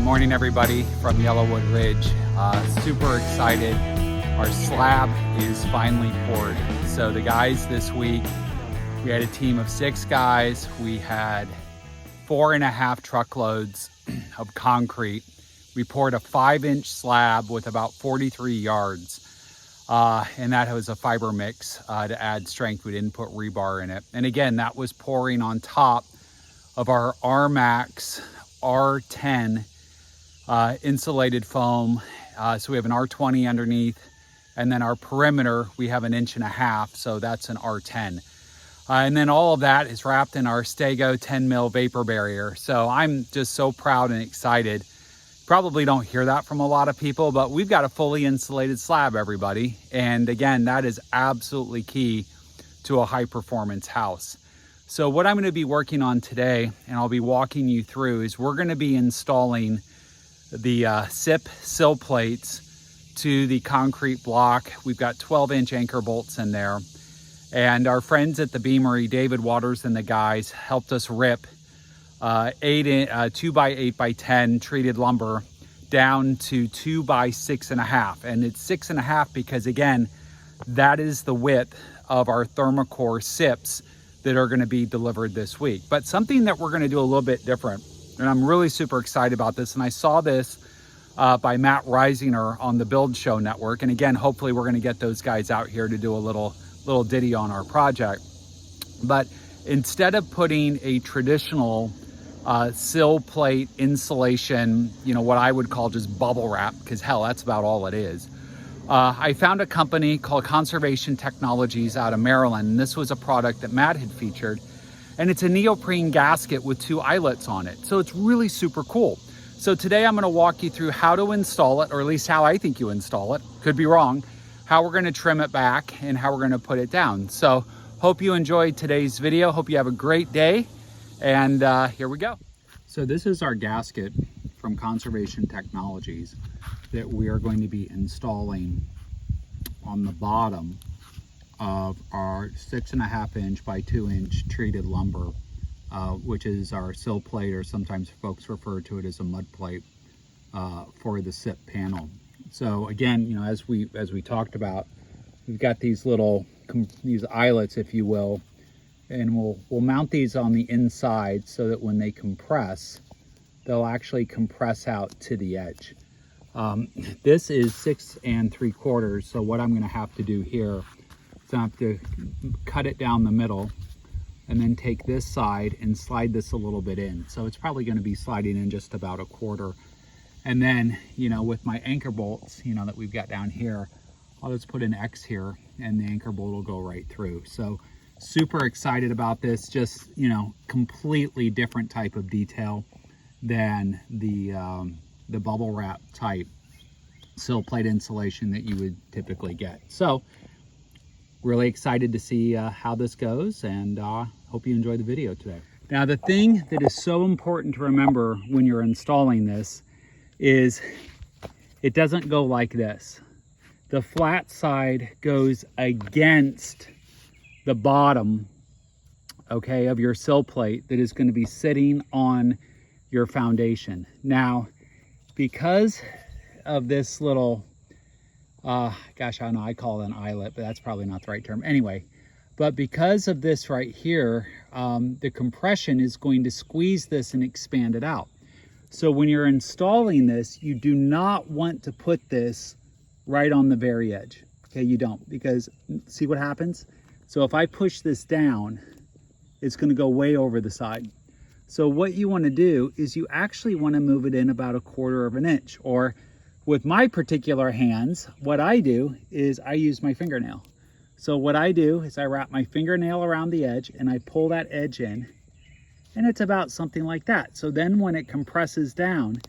morning, everybody, from Yellowwood Ridge. Super excited. Our slab is finally poured. So the guys this week, we had a team of 6 guys. We had 4.5 truckloads of concrete. We poured a 5-inch slab with about 43 yards. And that was a fiber mix to add strength. We didn't put rebar in it. And again, that was pouring on top of our R-Max R10 insulated foam. So we have an R20 underneath, and then our perimeter, we have 1.5 inches, so that's an R10. And then all of that is wrapped in our Stego 10 mil vapor barrier. So I'm just so proud and excited. Probably don't hear that from a lot of people, but we've got a fully insulated slab, everybody. And again, that is absolutely key to a high performance house. So what I'm going to be working on today, and I'll be walking you through, is we're going to be installing the Sill plates to the concrete block. We've got 12-inch anchor bolts in there. And our friends at the Beamery, David Waters and the guys, helped us rip 2x8x10 treated lumber down to 2x6.5. And it's 6.5 because, again, that is the width of our Thermocore SIPs that are going to be delivered this week. But something that we're going to do a little bit different, and I'm really super excited about this, and I saw this by Matt Reisinger on the Build Show Network. And again, hopefully we're going to get those guys out here to do a little ditty on our project. But instead of putting a traditional sill plate insulation, you know, what I would call just bubble wrap, because hell, that's about all it is. I found a company called Conservation Technologies out of Maryland, and this was a product that Matt had featured, and it's a neoprene gasket with 2 eyelets on it. So it's really super cool. So today I'm going to walk you through how to install it, or at least how I think you install it. Could be wrong. How we're going to trim it back and how we're going to put it down. So hope you enjoyed today's video. Hope you have a great day. And here we go. So this is our gasket from Conservation Technologies that we are going to be installing on the bottom of our 6.5 inch by 2 inch treated lumber, which is our sill plate, or sometimes folks refer to it as a mud plate for the SIP panel. So again, you know, as we talked about, we've got these little these eyelets, if you will, and we'll mount these on the inside so that when they compress, they'll actually compress out to the edge. This is 6 3/4. So what I'm going to have to do here is I have to cut it down the middle and then take this side and slide this a little bit in. So it's probably going to be sliding in just about 1/4. And then, you know, with my anchor bolts, you know, that we've got down here, I'll just put an X here and the anchor bolt will go right through. So super excited about this. Just, you know, completely different type of detail than the bubble wrap type sill plate insulation that you would typically get. So really excited to see how this goes, and hope you enjoy the video today. Now, the thing that is so important to remember when you're installing this is it doesn't go like this. The flat side goes against the bottom, okay, of your sill plate that is going to be sitting on your foundation. Now, because of this little, gosh, I don't know, I call it an eyelet, but that's probably not the right term. Anyway, but because of this right here, the compression is going to squeeze this and expand it out. So when you're installing this, you do not want to put this right on the very edge. Okay, you don't, because see what happens? So if I push this down, it's going to go way over the side. So what you want to do is you actually want to move it in about 1/4 inch. Or with my particular hands, what I do is I use my fingernail. So what I do is I wrap my fingernail around the edge and I pull that edge in, and it's about something like that. So then when it compresses down,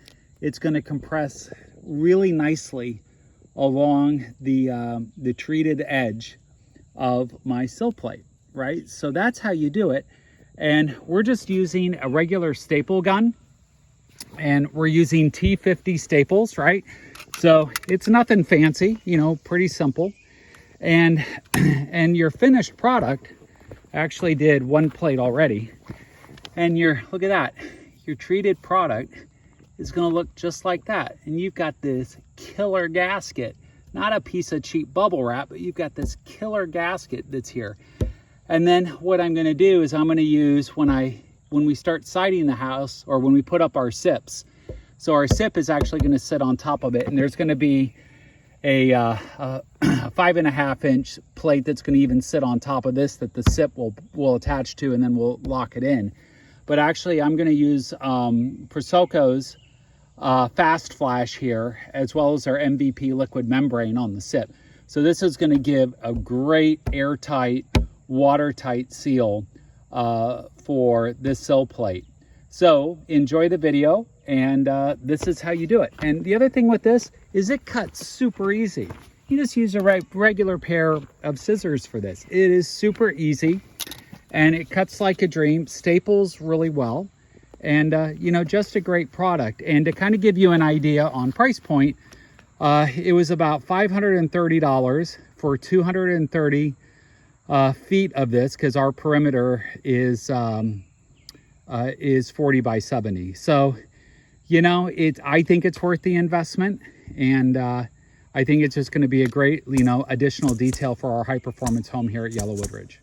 it's going to compress really nicely along the treated edge of my sill plate, right? So that's how you do it. And we're just using a regular staple gun, and we're using T50 staples, right? So it's nothing fancy, you know, pretty simple. And your finished product, I actually did 1 plate already, and look at that, your treated product is going to look just like that. And you've got this killer gasket, not a piece of cheap bubble wrap, but you've got this killer gasket that's here. And then what I'm going to do is I'm going to use when we start siding the house, or when we put up our SIPs. So our SIP is actually going to sit on top of it, and there's going to be a 5.5 inch plate that's going to even sit on top of this that the SIP will attach to, and then we'll lock it in. But actually I'm going to use Prosoco's Fast Flash here, as well as our MVP liquid membrane on the SIP. So this is going to give a great airtight, watertight seal for this sill plate. So enjoy the video, and this is how you do it. And the other thing with this is it cuts super easy. You just use a regular pair of scissors for this. It is super easy, and it cuts like a dream, staples really well, and you know, just a great product. And to kind of give you an idea on price point, it was about $530 for 230 feet of this, because our perimeter is 40 by 70. So, you know, I think it's worth the investment, and I think it's just going to be a great, you know, additional detail for our high performance home here at Yellowwood Ridge.